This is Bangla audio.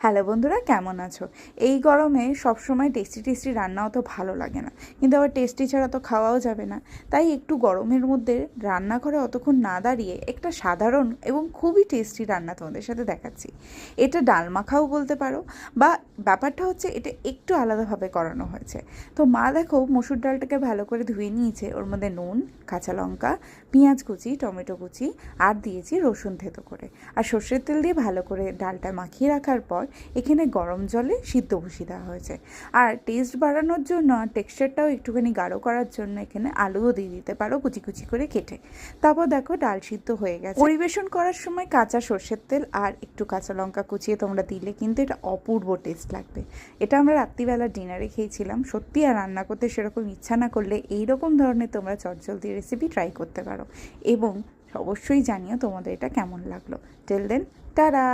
হ্যালো বন্ধুরা, কেমন আছো? এই গরমে সবসময় টেস্টি রান্নাও তো ভালো লাগে না, কিন্তু আবার টেস্টি ছাড়া তো খাওয়াও যাবে না। তাই একটু গরমের মধ্যে রান্নাঘরে অতক্ষণ না দাঁড়িয়ে একটা সাধারণ এবং খুবই টেস্টি রান্না তোমাদের সাথে দেখাচ্ছি। এটা ডাল মাখাও বলতে পারো, বা ব্যাপারটা হচ্ছে এটা একটু আলাদাভাবে করানো হয়েছে। তো মা দেখো মসুর ডালটাকে ভালো করে ধুয়ে নিয়েছে, ওর মধ্যে নুন, কাঁচা লঙ্কা, পেঁয়াজ কুচি, টমেটো কুচি আর দিয়েছি রসুন থেতো করে, আর সর্ষের তেল দিয়ে ভালো করে ডালটা মাখিয়ে রাখার পর এখানে গরম জলে সিদ্ধ বসিয়ে দেওয়া হয়েছে। আর টেস্ট বাড়ানোর জন্য আর টেক্সচারটাও একটুখানি গাঢ় করার জন্য এখানে আলুও দিয়ে দিতে পারো কুচি কুচি করে কেটে। তারপর দেখো ডাল সিদ্ধ হয়ে গেছে। পরিবেশন করার সময় কাঁচা সর্ষের তেল আর একটু কাঁচা লঙ্কা কুচিয়ে তোমরা দিলে কিন্তু এটা অপূর্ব টেস্ট লাগবে। এটা আমরা রাত্রিবেলা ডিনারে খেয়েছিলাম। সত্যি আর রান্না করতে সেরকম ইচ্ছা না করলে এইরকম ধরনের তোমরা চটজলদি রেসিপি ট্রাই করতে পারো, এবং অবশ্যই জানিও তোমাদের এটা কেমন লাগলো। Till then, tata.